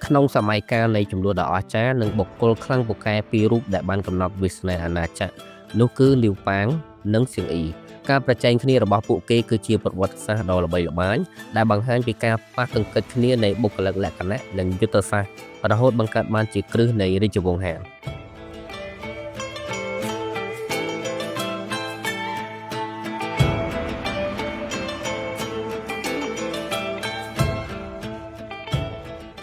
ក្នុងសម័យកាលនៃចំនួនដ៏អស្ចារ្យនិងបុគ្គលខ្លាំងពូកែពីររូបដែលបានកំណត់វាសនាអាណាចក្រនោះគឺលាវប៉ាងនិងសៀងអ៊ីការប្រជែងគ្នារបស់ពួកគេគឺជាប្រវត្តិសាស្ត្រដ៏ល្បីល្បាញដែលបង្ហាញពីការប៉ះទង្គិចគ្នានៃបុគ្គលិកលក្ខណៈនិងយុទ្ធសាស្ត្ររហូតបង្កើតបានជាគ្រឹះនៃរាជវង្សហាន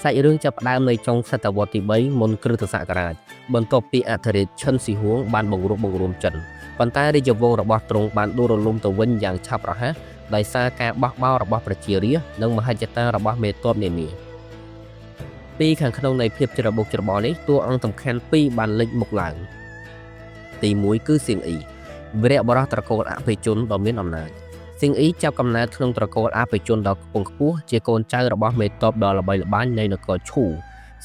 សាច់រឿងចាប់ផ្ដើមនៅចុងសតវត្សទី3មុនគ្រិស្តសករាជបន្ទាប់ពីអធិរាជឈិនស៊ីហួងបានបង្រួបបង្រួមចិនប៉ុន្តែរាជវង្សរបស់ទ្រង់បានដួលរលំទៅវិញយ៉ាងឆាប់រហ័សដោយសារការបោះបោររបស់ប្រជារាស្ត្រនិងមហិច្ឆតារបស់មេទ័ពនានាពីខាងក្នុងនៃភាពច្របូកច្របល់នេះតួអង្គសំខាន់ពីរបានលេចមុខឡើងទី1គឺសៀងអ៊ីវីរៈបរោះត្រកូលអភ័យជនដ៏មានអំណាចសៀងអ៊ីចាប់កំណើតក្នុងត្រកូលអភ័យជនដ៏ខ្ពង់ខ្ពស់ជាកូនចៅរបស់មេទ័ពដ៏ល្បីល្បាញនៃនគរឈូ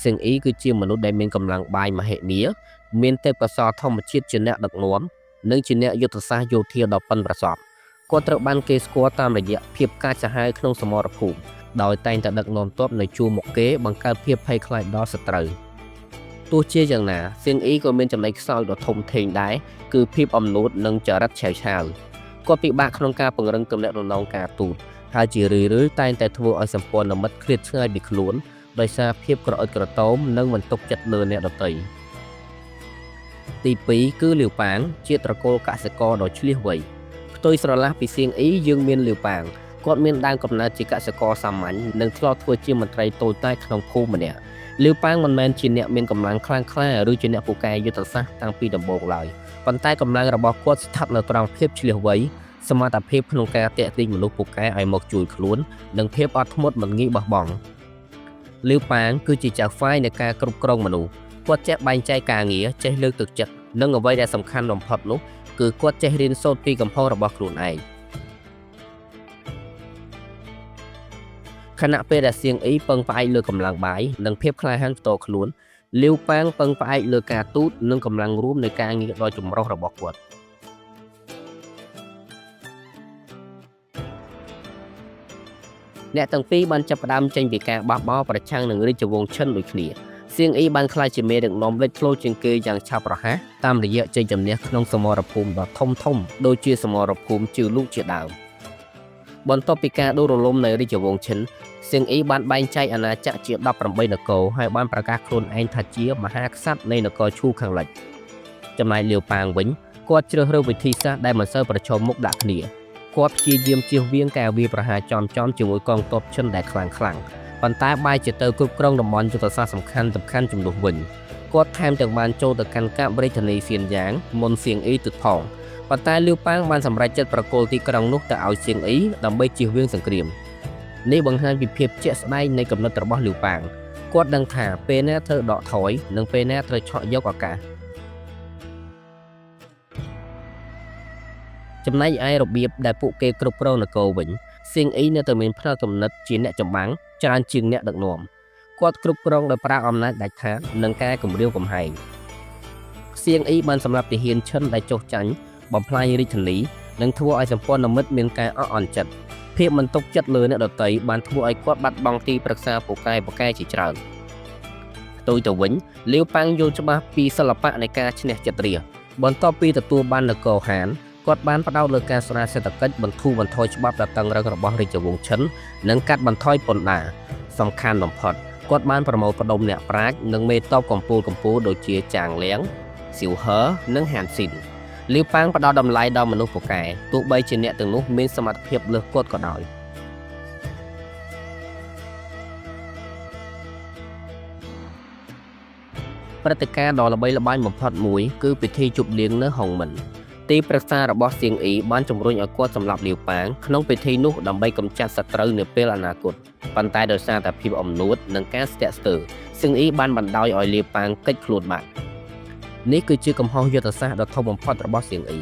សៀងអ៊ីគឺជាមនុស្សដែលមានកម្លាំងបាយមហិមាមានទេពកោសល្យធម្មជាតិជាអ្នកដឹកនាំនិងជាអ្នកយុទ្ធសាស្ត្រយោធាដ៏ប៉ិនប្រសប់គាត់ត្រូវបានគេស្គាល់តាមរយៈភាពកាចសាហាវក្នុងសមរភូមិដោយតែងតែដឹកនាំទ័ពនៅជួរមុខគេបង្កើតភាពភ័យខ្លាចដល់សត្រូវទោះជាយ៉ាងណាសៀងអ៊ីក៏មានចំណុចខ្សោយដ៏ធំធេងដែរគឺភាពអំនួតនិងចរិតឆេវឆាវគាត់ពិបាកក្នុងការពង្រឹងទំនាក់ទំនងការទូតហើយជារឿយៗតែងតែធ្វើឲ្យសម្ព័ន្ធមិត្តឃ្លាតឆ្ងាយពីខ្លួនដោយសារភាពក្រអិតក្រទមនិងមិនទុកចិត្តលើអ្នកដទៃទី2គឺលាវប៉ាងជាត្រកូលកសិករដ៏ឆ្លៀសវៃផ្ទុយស្រឡះពីសៀងអ៊ីយើងមានលាវប៉ាងគាត់មានដើមកំណើតជាកសិករសាមញ្ញនិងធ្លាប់ធ្វើជាមន្ត្រីតូចតាចក្នុងភូមិម្នាក់លាវប៉ាងមិនមែនជាអ្នកមានកម្លាំងខ្លាំងក្លាឬជាអ្នកពូកែយុទ្ធសាស្ត្រតាំងពីដំបូងឡើយប៉ុន្តែកម្លាំងរបស់គាត់ស្ថិតនៅត្រង់ភាពឆ្លៀសវៃសមត្ថភាពក្នុងការទាក់ទាញមនុស្សពូកែឲ្យមកជួយខ្លួននិងភាពអត់ធ្មត់មិនងាយបោះបង់លាវប៉ាងគឺជាចៅហ្វាយនៃការគ្រប់គ្រងមនុស្សគាត់ចេះបែងចែកការងារចេះលើកទឹកចិត្តនិងអ្វីដែលសំខាន់បំផុតនោះគឺគាត់ចេះរៀនសូត្រពីកំហុសរបស់ខ្លួនឯងខណៈពេលដែលសៀងអ៊ីពឹងផ្អែកលើកម្លាំងបាយនិងភាពក្លាហានផ្ទាល់ខ្លួនលាវប៉ាងពឹងផ្អែកលើការទូតនិងកម្លាំងរួមនៃការងារដ៏ចម្រុះរបស់គាត់អ្នកទាំងពីរបានចាប់ផ្ដើមចេញពីការបះបោរប្រឆាំងនឹងរាជវង្សឈិនដូចគ្នាសៀងអ៊ីបានក្លាយជាមេដឹកនាំលេចធ្លោជាងគេយ៉ាងឆាប់រហ័សតាមរយៈជ័យជំនះក្នុងសមរភូមិដ៏ធំដូចជាសមរភូមិជឿលូកជាដើមបន្ទាប់ពីការដួលរលំនៃរាជវង្សឈិនសៀងអ៊ីបានបែងចែកអាណាចក្រជា18នគរហើយបានប្រកាសខ្លួនឯងថាជាមហាក្សត្រនៃនគរឈូខាងលិចចំណែកលាវប៉ាងវិញគាត់ជ្រើសរើសវិធីសាស្ត្រដែលមិនសូវប្រឈមមុខដាក់គ្នាគាត់ព្យាយាមជៀសវាងការវាយប្រហារចំជាមួយកងទ័ពឈិនដែលខ្លាំងប៉ុន្តែបែរជាទៅគ្រប់គ្រងតំបន់យុទ្ធសាស្ត្រសំខាន់ជំនួសវិញគាត់ថែមទាំងបានចូលទៅកាន់កាប់រាជធានីសៀនយ៉ាងមុនសៀងអ៊ីទៀតផងប៉ុន្តែលាវប៉ាងបានសម្រេចចិត្តប្រគល់ទីក្រុងនោះទៅឲ្យសៀងអ៊ីដើម្បីជៀសវាងសង្គ្រាមនេះបង្ហាញពីភាពជាក់ស្ដែងនៃគំនិតរបស់លាវប៉ាងគាត់ដឹងថាពេលណាត្រូវដកថយនិងពេលណាត្រូវឆក់យកឱកាសចំណែកឯរបៀបដែលពួកគេគ្រប់គ្រងនគរវិញសៀងអ៊ីនៅតែមានផ្នែកគំនិតជាអ្នកចម្បាំងច្រើនជាងអ្នកដឹកនាំគាត់គ្រប់គ្រងដោយប្រើអំណាចដាច់ខាតនិងការគំរាមកំហែងសៀងអ៊ីបានសម្រាប់ទាហានឈិនដែលចុះចាញ់បំផ្លាញរាជធានីនិងធ្វើឲ្យសម្ព័ន្ធមិត្តមានការអន់ចិត្តភាពមិនទុកចិត្តលើអ្នកដទៃបានធ្វើឲ្យគាត់បាត់បង់ទីប្រឹក្សាពូកែជាច្រើនផ្ទុយទៅវិញលាវប៉ាងយល់ច្បាស់ពីសិល្បៈនៃការឈ្នះចិត្តរាស្ត្របន្ទាប់ពីទទួលបាននគរហានគាត់បានផ្ដោតលើការស្រាវសេដ្ឋកិច្ចបន្ធូរបន្ថយច្បាប់ដ៏តឹងរ៉ឹងរបស់រាជវង្សឈិននិងកាត់បន្ថយពន្ធដារសំខាន់បំផុតគាត់បានប្រមូលផ្ដុំអ្នកប្រាជ្ញនិងមេតបកំពូលដូចជាចាងលៀងសៀវហឺនិងហានស៊ីនលាវប៉ាងផ្ដល់តម្លៃដល់មនុស្សពូកែទោះបីជាអ្នកទាំងនោះមានសមត្ថភាពលើសគាត់ក៏ដោយព្រឹត្តិការណ៍ដ៏ល្បីល្បាញបំផុតមួយគឺពិធីជប់លៀងនៅហុងមិនទីប្រឹក្សារបស់សៀងអ៊ីបានជំរុញឲ្យគាត់សម្លាប់លាវប៉ាងក្នុងពិធីនោះដើម្បីកម្ចាត់សត្រូវនាពេលអនាគតប៉ុន្តែដោយសារតែភាពអំនួតនិងការស្ទាក់ស្ទើរសៀងអ៊ីបានបណ្ដោយឲ្យលាវប៉ាងគេចខ្លួនបាត់នេះគឺជាកំហុសយុទ្ធសាស្ត្រដ៏ធំបំផុតរបស់សៀងអ៊ី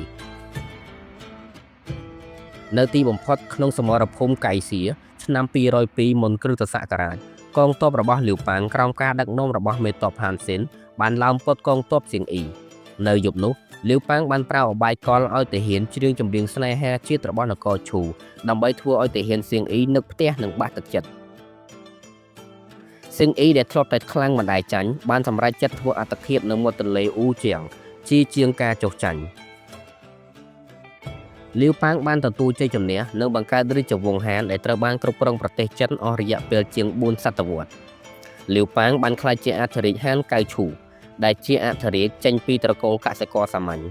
នៅទីបំផុតក្នុងសមរភូមិកៃសៀឆ្នាំ202មុនគ្រិស្តសករាជកងទ័ពរបស់លាវប៉ាងក្រោមការដឹកនាំរបស់មេទ័ពហានស៊ិនបានឡោមព័ទ្ធកងទ័ពសៀងអ៊ីនៅយប់នោះលាវប៉ាងបានប្រើអបាយកលឲ្យទាហានច្រៀងចម្រៀងស្នេហាជាតិរបស់នគរឈូដើម្បីធ្វើឲ្យទាហានសៀងអ៊ីនឹកផ្ទះនិងបាក់ទឹកចិត្តស សៀងអ៊ីដែលធ្លាប់តែខ្លាំងមិនដែលចាញ់បានសម្រេចចិត្តធ្វើអត្តឃាតនៅមាត់ទន្លេអ៊ូជាងជាងការចុះចាញ់លាវប៉ាងបានទទួលជ័យជំនះនិងបង្កើតរាជវង្សហានដែលត្រូវបានគ្រប់គ្រងប្រទេសចិនអស់រយៈពេលជាង4សតវត្សរ៍លាវប៉ាងបានក្លាយជាអធិរាជហានកៅឈូដែលជាអធិរាជចេញពីត្រកូលកសិករសាមញ្ញ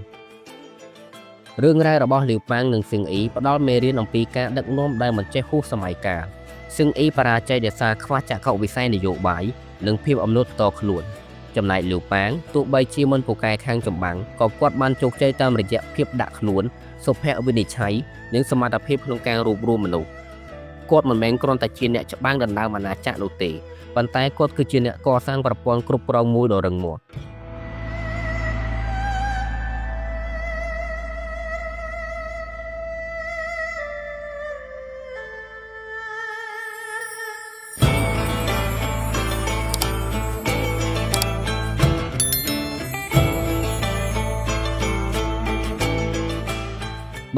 រឿងរ៉ាវរបស់លាវប៉ាងនិងសៀងអ៊ីផ្ដល់មេរៀនអំពីការដឹកនាំដែលមិនចេះហួសសម័យកាលសៀងអ៊ីបរាជ័យដោយសារខ្វះចក្ខុវិស័យនយោបាយនិងភាពអំនួតផ្ទាល់ខ្លួនចំណែកលាវប៉ាងទោះបីជាមិនពូកែខាងចម្បាំងក៏គាត់បានជោគជ័យតាមរយៈភាពដាក់ខ្លួនសុភវិនិច្ឆ័យនិងសមត្ថភាពក្នុងការរួបរวมមនុស្សគាត់មិនមែនគ្រាន់តែជាអ្នកច្បាំងដណ្ដើមអាណាចក្រនោះទេប៉ុន្តែគាត់គឺជាអ្នកកសាងប្រព័ន្ធគ្រប់គ្រងមួយដ៏រឹងមាំ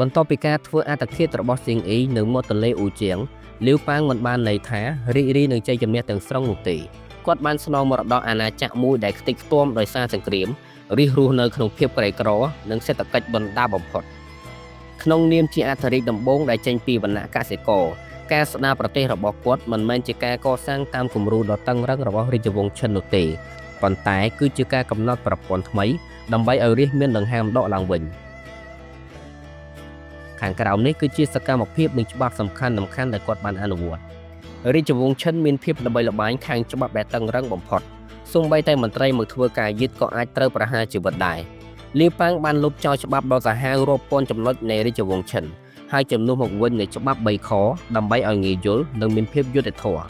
បន្ទាប់ពីការធ្វើអត្តឃាតរបស់សៀងអ៊ីនៅមាត់ទន្លេអ៊ូជាងលាវប៉ាងមិនបានន័យថារីករាយនឹងជ័យជំនះទាំងស្រុងនោះទេគាត់បានស្នងមរតកអាណាចក្រមួយដែលខ្ទេចខ្ទាំដោយសារសង្គ្រាមរិះរស់នៅក្នុងភាពក្រីក្រនិងសេដ្ឋកិច្ចបណ្ដាបំផុតក្នុងនាមជាអធិរាជដំបូងដែលចេញពីវណ្ណៈកសិករការស្ដារប្រទេសរបស់គាត់មិនមែនជាការកសាងតាមគំរូដ៏តឹងរ៉ឹងរបស់រាជវង្សឈិននោះទេប៉ុន្តែគឺជាការកំណត់ប្រព័ន្ធថ្មីដើម្បីឲ្យរាជមានដង្ហើមដកឡើងវិញខាងក្រោមនេះគឺជាសកម្មភាពនិងច្បាប់សំខាន់ដែលគាត់បានអនុវត្តរាជវង្សឈិនមានភាពល្បីល្បាញខាងច្បាប់ដែលតឹងរ៉ឹងបំផុតសូម្បីតែមន្ត្រីមកធ្វើការយឺតក៏អាចត្រូវប្រហារជីវិតដែរលាវប៉ាងបានលុបចោលច្បាប់ដ៏សាហាវរាប់ពាន់ចំណុចនៃរាជវង្សឈិនហើយជំនួសមកវិញនូវច្បាប់3ខដើម្បីឲ្យងាយយល់និងមានភាពយុត្តិធម៌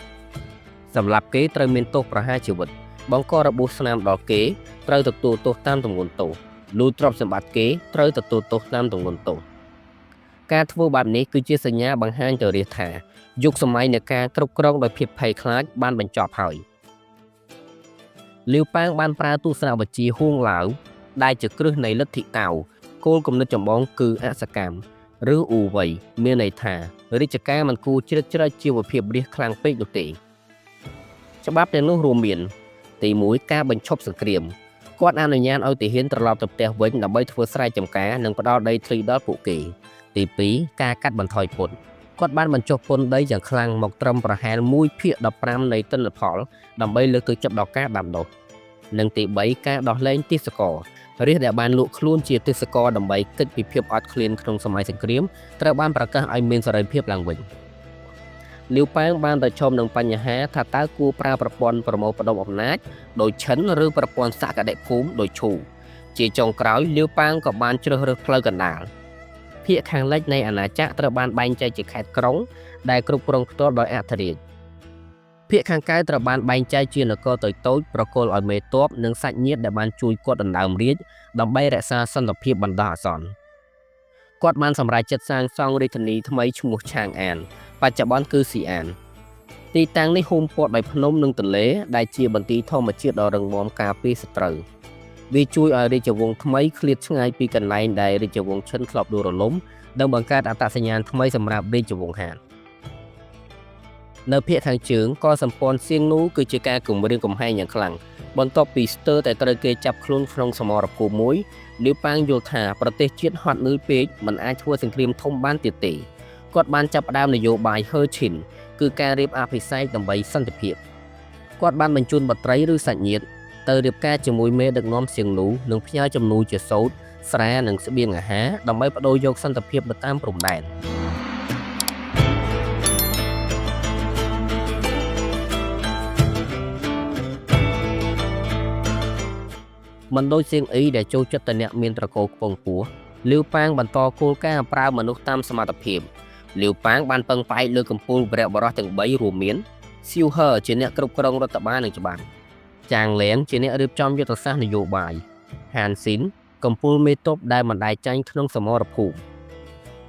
សម្រាប់គេត្រូវមានទោសប្រហារជីវិតបង្ករបួសស្នាមដល់គេត្រូវទទួលទោសតាមទម្ងន់ទោសលូទ្រព្យសម្បត្តិគេត្រូវទទួលទោសតាមទម្ងន់ទោសការធ្វើបែបនេះគឺជាសញ្ញាបង្ហាញទៅរាជថាយុគសម័យនៃការគ្រប់គ្រងដោយភាពភ័យខ្លាចបានបញ្ចប់ហើយលាវប៉ាងបានប្រើទស្សនវិជ្ជាហួងឡាវដែលជាគ្រឹះនៃលទ្ធិតៅគោលគំនិតចម្បងគឺអសកម្មឬអ៊ូវៃមានន័យថារាជការមិនគួរជ្រៀតជ្រែកជីវភាពរាជខ្លាំងពេកនោះទេច្បាប់ទាំងនោះរួមមានទី1ការបញ្ឈប់សង្គ្រាមគាត់អនុញ្ញាតឲ្យទាហានត្រឡប់ទៅផ្ទះវិញដើម្បីធ្វើស្រែចម្ការនិងផ្ដល់ដីធ្លីដល់ពួកគេទី2ការកាត់បន្ថយពន្ធគាត់បានបញ្ចុះពន្ធដីយ៉ាងខ្លាំងមកត្រឹមប្រហែល 1/15 នៃទិន្នផលដើម្បីលើកទឹកចិត្តដល់ការដាំដុះនិងទី3ការដោះលែងទេសកលរាជដែលបានលក់ខ្លួនជាទេសកលដើម្បីគេចពីភាពអត់ឃ្លានក្នុងសម័យសង្គ្រាមត្រូវបានប្រកាសឲ្យមានសេរីភាពឡើងវិញលាវប៉ាងបានប្រឈមនឹងបញ្ហាថាតើគួរប្រើប្រព័ន្ធប្រមូលផ្ដុំអំណាចដោយឈិនឬប្រព័ន្ធសក្តិភូមិដោយឈូជាចុងក្រោយលាវប៉ាងក៏បានជ្រើសរើសផ្លូវកណ្ដាលភាគខាងលិចនៃអាណាចក្រត្រូវបានបែងចែកជាខេត្តក្រុងដែលគ្រប់គ្រងផ្ទាល់ដោយអធិរាជភាគខាងកើតត្រូវបានបែងចែកជានគរតូចៗប្រគល់ឲ្យមេទ័ពនិងសាច់ញាតិដែលបានជួយគាត់ដណ្ដើមរាជដើម្បីរក្សាសន្តិភាពបណ្ដោះអាសន្នគាត់បានសម្រេចចិត្តសាងសង់រាជធានីថ្មីឈ្មោះឆាងអានបច្ចុប្បន្នគឺស៊ីអានទីតាំងនេះហ៊ុំព័ទ្ធដោយភ្នំនិងទន្លេដែលជាបន្ទាយធម្មជាតិដ៏រឹងមាំការពារសត្រូវវាជួយឲ្យរាជវង្សថ្មីឃ្លាតឆ្ងាយពីកន្លែងដែលរាជវង្សឈិនធ្លាប់ដួលរលំនិងបង្កើតអត្តសញ្ញាណថ្មីសម្រាប់រាជវង្សហាននៅភាគខាងជើងក៏សម្ព័ន្ធសៀងនូគឺជាការគំរាមកំហែងយ៉ាងខ្លាំងបន្ទាប់ពីស្ទើរតែត្រូវគេចាប់ខ្លួនក្នុងសមរភូមិមួយលាវប៉ាងយល់ថាប្រទេសជាតិហត់នឿយពេកមិនអាចធ្វើសង្គ្រាមធំបានទៀតទេគាត់បានចាប់ផ្ដើមនយោបាយហឺឈិនគឺការរៀបអភិសេកដើម្បីសន្តិភាពគាត់បានបញ្ជូនបុត្រីឬសាច់ញាតិទៅរៀបការជាមួយមេដឹកនាំសៀងនូនិងផ្ញើជំនួយជាសូត្រស្រានិងស្បៀងអាហារដើម្បីបដូរយកសន្តិភាពទៅតាមព្រំដែនមិនដូចសៀងអ៊ីដែលចូលចិត្តតែអ្នកមានត្រកូលខ្ពង់ខ្ពស់លាវប៉ាងបន្តគោលការណ៍ប្រើមនុស្សតាមសមត្ថភាពលាវប៉ាងបានពឹងផ្អែកលើកំពូលវរៈបរោះទាំង3រួមមានសៀវហឺជាអ្នកគ្រប់គ្រងរដ្ឋបាលនិងច្បាប់ចាងលៀងជាអ្នករៀបចំយុទ្ធសាស្ត្រនយោបាយហានស៊ីនកំពូលមេតបដែលមិនដែលចាញ់ក្នុងសមរភូមិ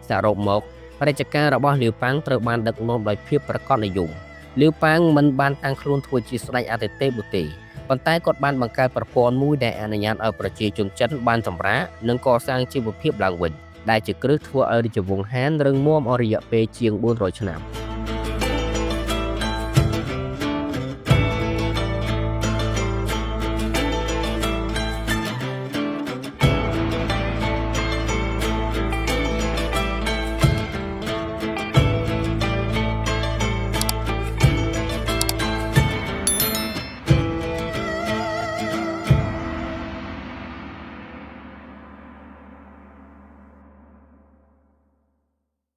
សរុបមករាជការរបស់លាវប៉ាងត្រូវបានដឹកនាំដោយភាពប្រកបនិយមលាវប៉ាងមិនបានតាំងខ្លួនធ្វើជាស្ដេចអាទិទេពនោះទេប៉ុន្តែគាត់បានបង្កើតប្រព័ន្ធមួយដែលអនុញ្ញាតឲ្យប្រជាជនចិនបានសម្រាកនិងកសាងជីវភាពឡើងវិញដែលជាគ្រឹះធ្វើឲ្យរាជវង្សហានរឹងមាំអស់រយៈពេលជាង400ឆ្នាំ